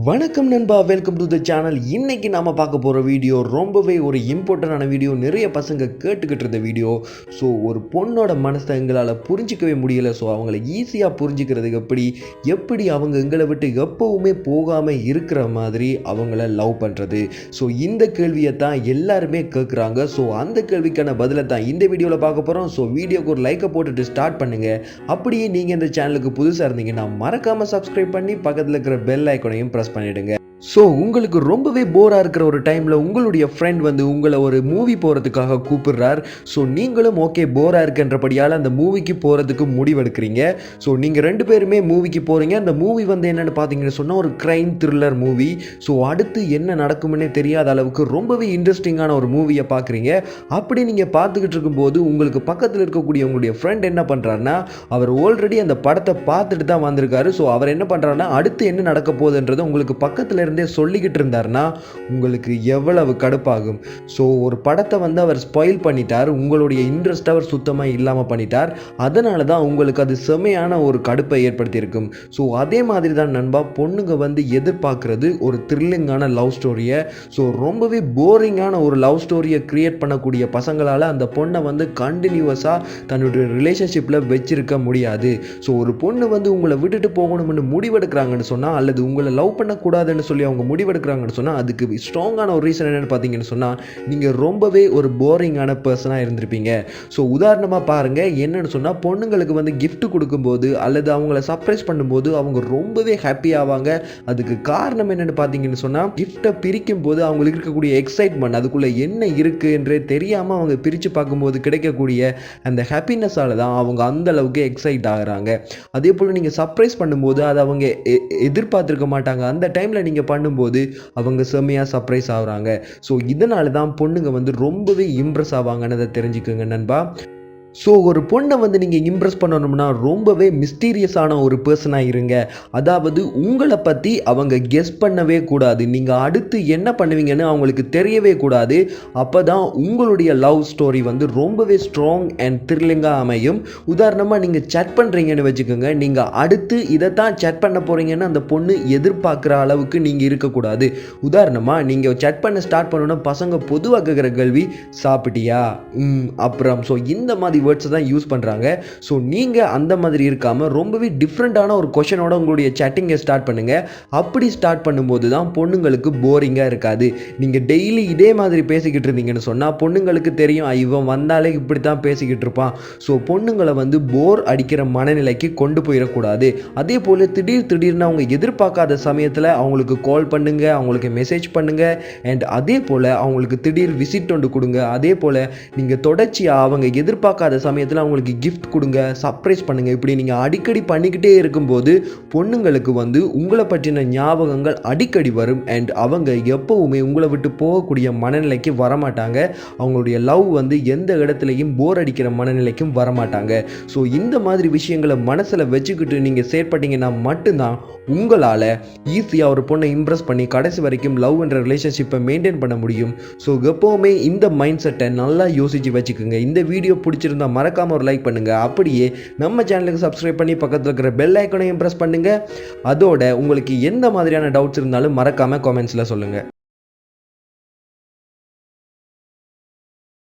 வணக்கம் நண்பா, welcome to the channel. இன்னைக்கு நாம பார்க்க போகிற வீடியோ ரொம்பவே ஒரு இம்பார்ட்டண்டான வீடியோ. நிறைய பசங்க கேட்டுக்கிட்டு இருந்த வீடியோ. ஸோ ஒரு பொண்ணோட மனசை எங்களால் புரிஞ்சிக்கவே முடியலை. ஸோ அவங்கள ஈஸியாக புரிஞ்சிக்கிறதுக்கு எப்படி அவங்க எங்களை விட்டு எப்போவுமே போகாமல் இருக்கிற மாதிரி அவங்கள லவ் பண்ணுறது. ஸோ இந்த கேள்வியை தான் எல்லாருமே கேட்குறாங்க. ஸோ அந்த கேள்விக்கான பதிலை தான் இந்த வீடியோவில் பார்க்க போகிறோம். ஸோ வீடியோக்கு ஒரு லைக்கை போட்டுட்டு ஸ்டார்ட் பண்ணுங்கள். அப்படியே நீங்கள் இந்த சேனலுக்கு புதுசாக இருந்தீங்கன்னா மறக்காமல் சப்ஸ்கிரைப் பண்ணி பக்கத்தில் இருக்கிற பெல் ஐக்கனையும் ப்ரெஸ் பண்ணிடுங்க. ஸோ உங்களுக்கு ரொம்பவே போராக இருக்கிற ஒரு டைமில் உங்களுடைய ஃப்ரெண்ட் வந்து உங்களை ஒரு மூவி போகிறதுக்காக கூப்பிடுறார். ஸோ நீங்களும் ஓகே போராக இருக்குன்றபடியால் அந்த மூவிக்கு போகிறதுக்கு முடிவெடுக்கிறீங்க. ஸோ நீங்கள் ரெண்டு பேருமே மூவிக்கு போகிறீங்க. அந்த மூவி வந்து என்னென்னு பார்த்தீங்கன்னு சொன்னால் ஒரு க்ரைம் த்ரில்லர் மூவி. ஸோ அடுத்து என்ன நடக்கும்னே தெரியாத அளவுக்கு ரொம்பவே இன்ட்ரெஸ்டிங்கான ஒரு மூவியை பார்க்குறீங்க. அப்படி நீங்கள் பார்த்துக்கிட்டு இருக்கும்போது உங்களுக்கு பக்கத்தில் இருக்கக்கூடிய உங்களுடைய ஃப்ரெண்ட் என்ன பண்ணுறாருன்னா, அவர் ஆல்ரெடி அந்த படத்தை பார்த்துட்டு தான் வந்திருக்காரு. ஸோ அவர் என்ன பண்ணுறாருன்னா, அடுத்து என்ன நடக்க போகுதுன்றதை உங்களுக்கு பக்கத்தில் இருந்தே சொல்லிக்கிட்டு இருந்தார்னா உங்களுக்கு எவ்வளவு கடுப்பாகும். ஸோ ஒரு படத்தை வந்து அவர் ஸ்பாயில் பண்ணிட்டார். உங்களுடைய இன்ட்ரெஸ்ட் அவர் சுத்தமாக இல்லாமல் பண்ணிட்டார். அதனால தான் உங்களுக்கு அது செமையான ஒரு கடுப்பை ஏற்படுத்தியிருக்கும். ஸோ அதே மாதிரி தான் நண்பா, பொண்ணுங்க வந்து எதிர்பார்க்கறது ஒரு த்ரில்லிங்கான லவ் ஸ்டோரியை. ஸோ ரொம்பவே போரிங்கான ஒரு லவ் ஸ்டோரியை கிரியேட் பண்ணக்கூடிய பசங்களால் அந்த பொண்ணை வந்து கண்டினியூவஸாக தன்னுடைய ரிலேஷன்ஷிப்பில் வச்சிருக்க முடியாது. ஸோ ஒரு பொண்ணு வந்து உங்களை விட்டுட்டு போகணும்னு முடிவெடுக்கிறாங்கன்னு சொன்னால், அல்லது உங்களை லவ் பண்ணக்கூடாதுன்னு சொல்லி அவங்க முடிவெடுக்கிறாங்கன்னு சொன்னால், அதுக்கு ஸ்ட்ராங்கான ஒரு ரீசன் என்னென்னு பார்த்தீங்கன்னு சொன்னால், நீங்கள் ரொம்பவே ஒரு போரிங்கான பர்சனாக இருந்திருப்பீங்க. ஸோ உதாரணமாக பாருங்கள், என்னென்னு சொன்னால், பொண்ணுங்களுக்கு வந்து கிஃப்ட் கொடுக்கும்போது அல்லது அவங்கள சர்ப்ரைஸ் பண்ணும்போது அவங்க ரொம்பவே ஹாப்பி ஆவாங்க. அதுக்கு காரணம் என்னென்னு பார்த்தீங்கன்னு சொன்னால், கிஃப்ட்டை பிரிக்கும் போது அவங்களுக்கு இருக்கக்கூடிய எக்ஸைட்மெண்ட், அதுக்குள்ளே என்ன இருக்குது என்றே தெரியாமல் அவங்க பிரித்து பார்க்கும்போது கிடைக்கக்கூடிய அந்த ஹாப்பினஸால் தான் அவங்க அந்த அளவுக்கு எக்ஸைட் ஆகிறாங்க. அதே போல் நீங்கள் சர்ப்ரைஸ் பண்ணும்போது அதை அவங்க எதிர்பார்த்துருக்க மாட்டாங்க. அந்த டைமில் நீங்கள் பண்ணும்போது அவங்க செம்மையாக சர்ப்ரைஸ் ஆகுறாங்க. ஸோ இதனால தான் பொண்ணுங்க வந்து ரொம்பவே இம்ப்ரெஸ் ஆவாங்கன்னு தெரிஞ்சுக்கோங்க நண்பா. ஸோ ஒரு பொண்ணை வந்து நீங்கள் இம்ப்ரெஸ் பண்ணணும்னா ரொம்பவே மிஸ்டீரியஸான ஒரு பர்சனாக இருங்க. அதாவது உங்களை பற்றி அவங்க கெஸ் பண்ணவே கூடாது. நீங்கள் அடுத்து என்ன பண்ணுவீங்கன்னு அவங்களுக்கு தெரியவே கூடாது. அப்போ தான் உங்களுடைய லவ் ஸ்டோரி வந்து ரொம்பவே ஸ்ட்ராங் அண்ட் த்ரில்லிங்காக அமையும். உதாரணமாக நீங்கள் சேட் பண்ணுறீங்கன்னு வச்சுக்கோங்க, நீங்கள் அடுத்து இதை தான் சேட் பண்ண போகிறீங்கன்னு அந்த பொண்ணு எதிர்பார்க்குற அளவுக்கு நீங்கள் இருக்கக்கூடாது. உதாரணமாக நீங்கள் சேட் பண்ண ஸ்டார்ட் பண்ணணும்னா பசங்க பொதுவாக கேட்குற கேள்வி சாப்பிட்டியா, அப்புறம். ஸோ இந்த மாதிரி வேர்ட்ஸை தான் யூஸ் பண்ணுறாங்க. ஸோ நீங்கள் அந்த மாதிரி இருக்காமல் ரொம்பவே டிஃப்ரெண்ட்டான ஒரு கொஷனோட உங்களுடைய சேட்டிங்கை ஸ்டார்ட் பண்ணுங்கள். அப்படி ஸ்டார்ட் பண்ணும்போது தான் பொண்ணுங்களுக்கு போரிங்காக இருக்காது. நீங்கள் டெய்லி இதே மாதிரி பேசிக்கிட்டு இருந்தீங்கன்னு சொன்னால் பொண்ணுங்களுக்கு தெரியும், இவன் வந்தாலே இப்படி தான் பேசிக்கிட்டு இருப்பான். ஸோ பொண்ணுங்களை வந்து போர் அடிக்கிற மனநிலைக்கு கொண்டு போயிடக்கூடாது. அதே போல் திடீர்னு அவங்க எதிர்பார்க்காத சமயத்தில் அவங்களுக்கு கால் பண்ணுங்கள், அவங்களுக்கு மெசேஜ் பண்ணுங்கள். அண்ட் அதே போல் அவங்களுக்கு திடீர் விசிட் ஒன்று கொடுங்க. அதே போல் நீங்கள் தொடர்ச்சியாக அவங்க எதிர்பார்க்காத சமயத்தில் அவங்களுக்கு கிஃப்ட் கொடுங்க, சர்ப்ரைஸ் பண்ணுங்கள். இப்படி நீங்கள் அடிக்கடி பண்ணிக்கிட்டே இருக்கும்போது பொண்ணுங்களுக்கு வந்து உங்களை பற்றின ஞாபகங்கள் அடிக்கடி வரும். அண்ட் அவங்க எப்போவுமே உங்களை விட்டு போகக்கூடிய மனநிலைக்கு வரமாட்டாங்க. அவங்களுடைய லவ் வந்து எந்த இடத்துலையும் போர் அடிக்கிற மனநிலைக்கும் வரமாட்டாங்க. ஸோ இந்த மாதிரி விஷயங்களை மனசில் வச்சுக்கிட்டு நீங்கள் செயற்பட்டீங்கன்னா மட்டும்தான் உங்களால் ஈஸியாக ஒரு பொண்ணை இம்ப்ரெஸ் பண்ணி கடைசி வரைக்கும் லவ் என்ற ரிலேஷன்ஷிப்பை மெயின்டைன் பண்ண முடியும். ஸோ எப்போவுமே இந்த மைண்ட் செட்டை நல்லா யோசித்து வச்சுக்கோங்க. இந்த வீடியோ பிடிச்சிருந்தா மறக்காம ஒரு லைக் பண்ணுங்க. அப்படியே நம்ம சேனலுக்கு சப்ஸ்கிரைப் பண்ணி பக்கத்தில் இருக்கிற பெல் ஐக்கனையும் பிரஸ் பண்ணுங்க. அதோட உங்களுக்கு எந்த மாதிரியான டவுட்ஸ் இருந்தாலும் மறக்காம கமெண்ட்ஸ்ல சொல்லுங்க.